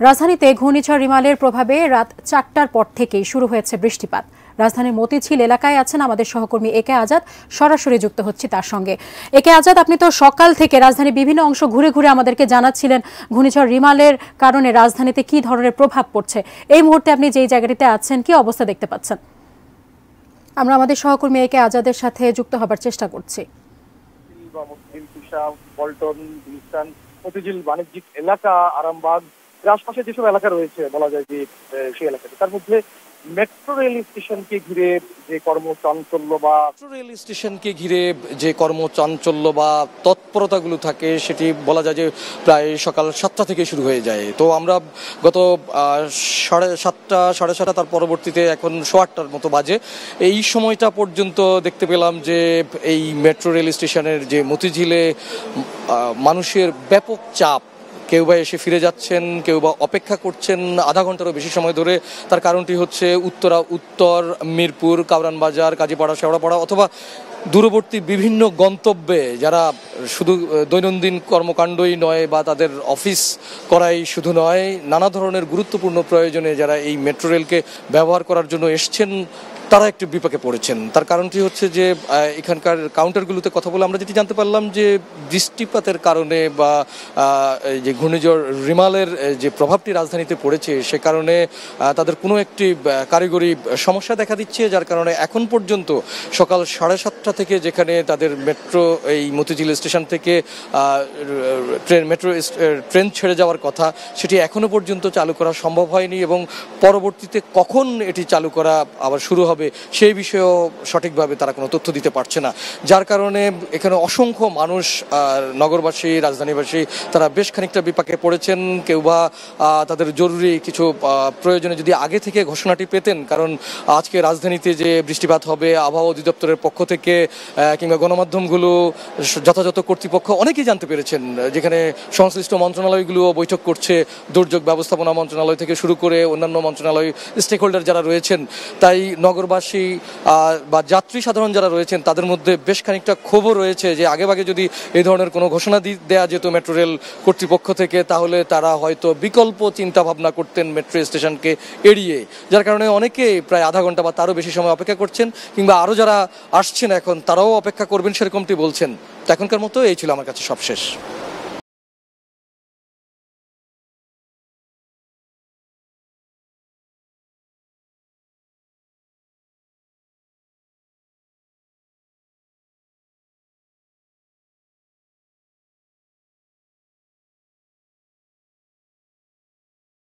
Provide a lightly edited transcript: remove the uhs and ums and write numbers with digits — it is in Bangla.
রাজধানীতে ঘূর্ণিঝড় রিমালের প্রভাবে রাত ৪টার পর থেকেই শুরু হয়েছে বৃষ্টিপাত। রাজধানীর মতিঝিল এলাকায় আছেন আমাদের সহকর্মী একে আজাদ, সরাসরি যুক্ত হচ্ছি তার সঙ্গে। একে আজাদ, আপনি তো সকাল থেকে রাজধানীর বিভিন্ন অংশ ঘুরে ঘুরে আমাদেরকে জানাচ্ছিলেন ঘূর্ণিঝড় রিমালের কারণে রাজধানীতে কি ধরনের প্রভাব পড়ছে। এই মুহূর্তে আপনি যেই জায়গাটিতে আছেন কি অবস্থা দেখতে পাচ্ছেন? আমরা আমাদের সহকর্মী একে আজাদের সাথে যুক্ত হবার চেষ্টা করছি। মতিঝিল বাণিজ্যিক এলাকা, আরামবাগ, আশপাশে যেসব এলাকা রয়েছে বলা যায় যে সেই এলাকাতে, তার মধ্যে মেট্রো রেল স্টেশনকে ঘিরে যে কর্মচাঞ্চল্য বা তৎপরতাগুলো থাকে সেটি বলা যায় যে প্রায় সকাল 7টা থেকে শুরু হয়ে যায়। তো আমরা গত 7:30 সাড়ে 7টা, তার পরবর্তীতে এখন 8:15টার মতো বাজে, এই সময়টা পর্যন্ত দেখতে পেলাম যে এই মেট্রো রেল স্টেশনের যে মতিঝিলে মানুষের ব্যাপক চাপ। কেউ বা এসে ফিরে যাচ্ছেন, কেউ বা অপেক্ষা করছেন আধা ঘন্টারও বেশি সময় ধরে। তার কারণটি হচ্ছে উত্তর মিরপুর, কাউরান বাজার, কাজীপাড়া, শেওড়াপাড়া অথবা দূরবর্তী বিভিন্ন গন্তব্যে যারা শুধু দৈনন্দিন কর্মকাণ্ডই নয় বা তাদের অফিস করাই শুধু নয়, নানা ধরনের গুরুত্বপূর্ণ প্রয়োজনে যারা এই মেট্রো রেলকে ব্যবহার করার জন্য এসছেন তারা একটু বিপাকে পড়েছেন। তার কারণটি হচ্ছে যে এখানকার কাউন্টারগুলোতে কথা বলে আমরা যেটি জানতে পারলাম যে বৃষ্টিপাতের কারণে বা যে ঘূর্ণিঝড় রিমালের যে প্রভাবটি রাজধানীতে পড়েছে সে কারণে তাদের কোনো একটি কারিগরি সমস্যা দেখা দিচ্ছে, যার কারণে এখন পর্যন্ত সকাল 7:30 থেকে যেখানে তাদের এই মতিঝিল স্টেশন থেকে ট্রেন ছেড়ে যাওয়ার কথা সেটি এখনো পর্যন্ত চালু করা সম্ভব হয়নি, এবং পরবর্তীতে কখন এটি চালু করা আবার শুরু হবে সেই বিষয়েও সঠিকভাবে তারা কোনো তথ্য দিতে পারছে না। যার কারণে এখানে অসংখ্য মানুষ, নগরবাসী, রাজধানীবাসী তারা বেশ খানিকটা বিপাকে পড়েছেন। কেউ বা তাদের জরুরি কিছু প্রয়োজনে যদি আগে থেকে ঘোষণাটি পেতেন, কারণ আজকে রাজধানীতে যে বৃষ্টিপাত হবে আবহাওয়া অধিদপ্তরের পক্ষ থেকে কিংবা গণমাধ্যমগুলো, যথাযথ কর্তৃপক্ষ অনেকেই জানতে পেরেছেন, যেখানে সংশ্লিষ্ট মন্ত্রণালয়গুলোও বৈঠক করছে, দুর্যোগ ব্যবস্থাপনা মন্ত্রণালয় থেকে শুরু করে অন্যান্য মন্ত্রণালয়, স্টেক হোল্ডার যারা রয়েছেন। তাই নগরবাসী বা যাত্রী সাধারণ যারা রয়েছেন তাদের মধ্যে বেশ খানিকটা ক্ষোভও রয়েছে যে আগেভাগে যদি এই ধরনের কোনো ঘোষণা দেওয়া যেত মেট্রো রেল কর্তৃপক্ষ থেকে, তাহলে তারা হয়তো বিকল্প চিন্তা ভাবনা করতেন মেট্রো স্টেশনকে এড়িয়ে। যার কারণে অনেকে প্রায় আধা ঘন্টা বা তারও বেশি সময় অপেক্ষা করছেন, কিংবা আরও যারা আসছেন এখন তারাও অপেক্ষা করবেন সেরকমটি বলছেন। তো এখনকার মতো এই ছিল আমার কাছে সবশেষ।